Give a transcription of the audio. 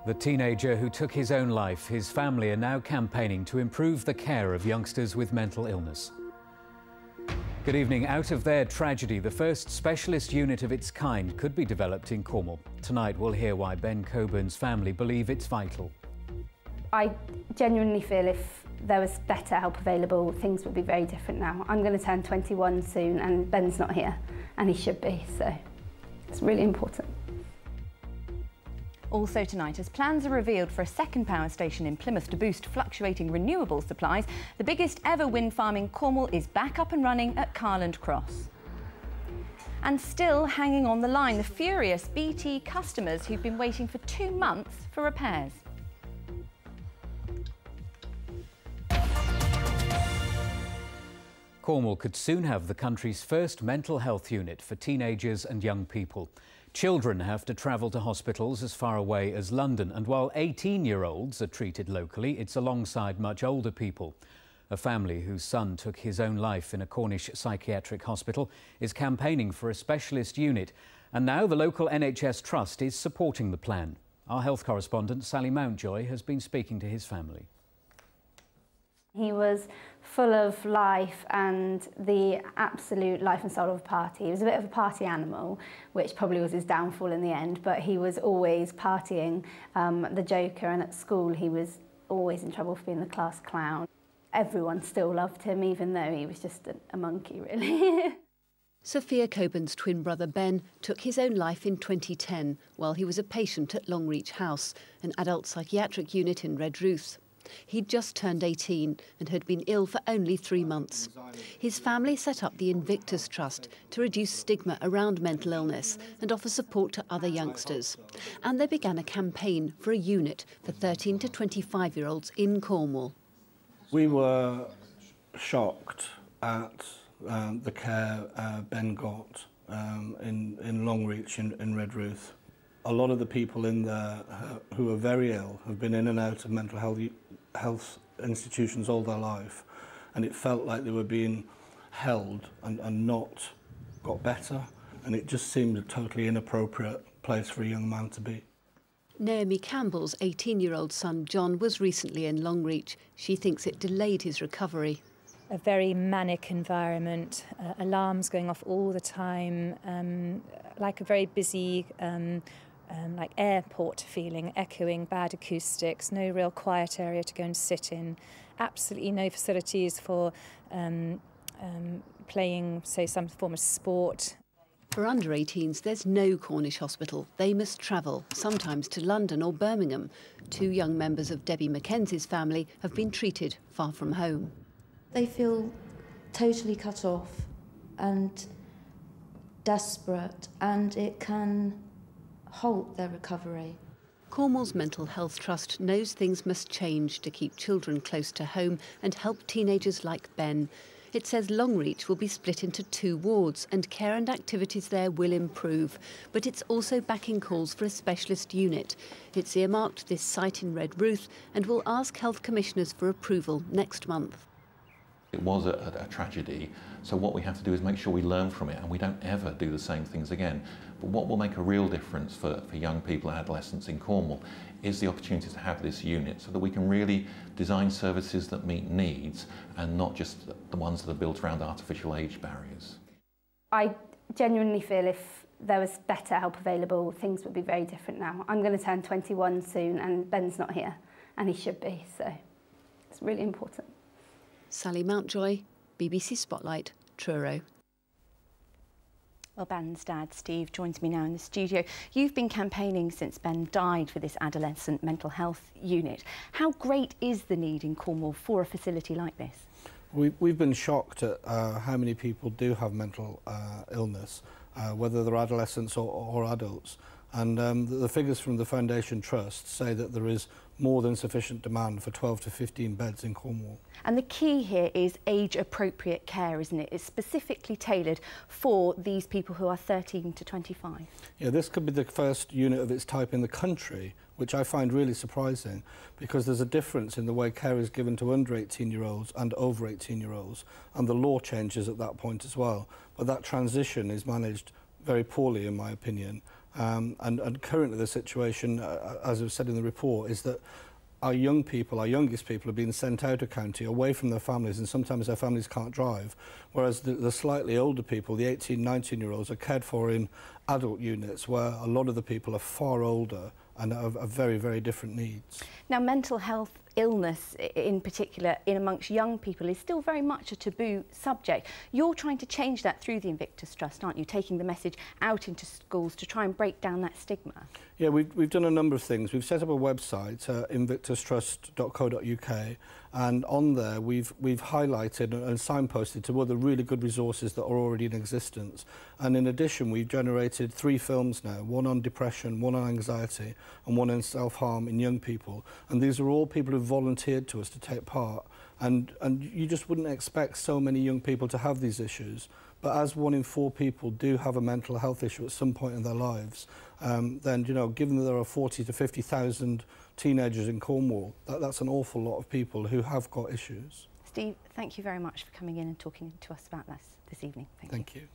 The teenager who took his own life, his family are now campaigning to improve the care of youngsters with mental illness. Good evening. Out of their tragedy, the first specialist unit of its kind could be developed in Cornwall. Tonight we'll hear why Ben Coburn's family believe it's vital. I genuinely feel if there was better help available, things would be very different now. I'm going to turn 21 soon and Ben's not here, and he should be, so it's really important. Also tonight, as plans are revealed for a second power station in Plymouth to boost fluctuating renewable supplies, the biggest ever wind farm in Cornwall is back up and running at Carland Cross. And still hanging on the line, the furious BT customers who've been waiting for 2 months for repairs. Cornwall could soon have the country's first mental health unit for teenagers and young people. Children have to travel to hospitals as far away as London, and while 18-year-olds are treated locally, it's alongside much older people. A family whose son took his own life in a Cornish psychiatric hospital is campaigning for a specialist unit, and now the local NHS trust is supporting the plan. Our health correspondent Sally Mountjoy has been speaking to his family. He was full of life and the absolute life and soul of a party. He was a bit of a party animal, which probably was his downfall in the end, but he was always partying, the joker, and at school he was always in trouble for being the class clown. Everyone still loved him, even though he was just a monkey, really. Sophia Coburn's twin brother Ben took his own life in 2010 while he was a patient at Longreach House, an adult psychiatric unit in Redruth. He'd just turned 18 and had been ill for only 3 months. His family set up the Invictus Trust to reduce stigma around mental illness and offer support to other youngsters. And they began a campaign for a unit for 13 to 25-year-olds in Cornwall. We were shocked at the care Ben got in Longreach in Redruth. A lot of the people in there who are very ill have been in and out of mental health institutions all their life, and it felt like they were being held and not got better, and it just seemed a totally inappropriate place for a young man to be. Naomi Campbell's 18-year-old son John was recently in Longreach. She thinks it delayed his recovery. A very manic environment, alarms going off all the time, like a very busy like airport feeling, echoing bad acoustics, no real quiet area to go and sit in, absolutely no facilities for playing, say, some form of sport. For under 18s, there's no Cornish hospital. They must travel, sometimes to London or Birmingham. 2 young members of Debbie Mackenzie's family have been treated far from home. They feel totally cut off and desperate, and it can halt their recovery. Cornwall's Mental Health Trust knows things must change to keep children close to home and help teenagers like Ben. It says Longreach will be split into 2 wards and care and activities there will improve. But it's also backing calls for a specialist unit. It's earmarked this site in Redruth and will ask health commissioners for approval next month. It was a tragedy, so what we have to do is make sure we learn from it and we don't ever do the same things again. But what will make a real difference for young people and adolescents in Cornwall is the opportunity to have this unit so that we can really design services that meet needs and not just the ones that are built around artificial age barriers. I genuinely feel if there was better help available, things would be very different now. I'm going to turn 21 soon and Ben's not here, and he should be, so it's really important. Sally Mountjoy, BBC Spotlight, Truro. Well, Ben's dad, Steve, joins me now in the studio. You've been campaigning since Ben died for this adolescent mental health unit. How great is the need in Cornwall for a facility like this? We've been shocked at how many people do have mental illness, whether they're adolescents or adults. And the figures from the Foundation Trust say that there is more than sufficient demand for 12 to 15 beds in Cornwall. And the key here is age-appropriate care, isn't it? It's specifically tailored for these people who are 13 to 25. Yeah, this could be the first unit of its type in the country, which I find really surprising, because there's a difference in the way care is given to under 18-year-olds and over 18-year-olds, and the law changes at that point as well. But that transition is managed very poorly, in my opinion, And currently the situation, as I've said in the report, is that our young people, our youngest people, are being sent out of county, away from their families, and sometimes their families can't drive, whereas the slightly older people, the 18, 19-year-olds, are cared for in adult units, where a lot of the people are far older and have very, very different needs. Now, mental health illness in particular in amongst young people is still very much a taboo subject. You're trying to change that through the Invictus Trust, aren't you? Taking the message out into schools to try and break down that stigma. Yeah, we've done a number of things. We've set up a website, invictustrust.co.uk, and on there we've highlighted and signposted to other really good resources that are already in existence. And in addition, we've generated 3 films now, one on depression, one on anxiety, and one on self-harm in young people. And these are all people who volunteered to us to take part. And you just wouldn't expect so many young people to have these issues. But as 1 in 4 people do have a mental health issue at some point in their lives, then, you know, given that there are 40 to 50,000 teenagers in Cornwall, that's an awful lot of people who have got issues. Steve, thank you very much for coming in and talking to us about this evening. Thank you.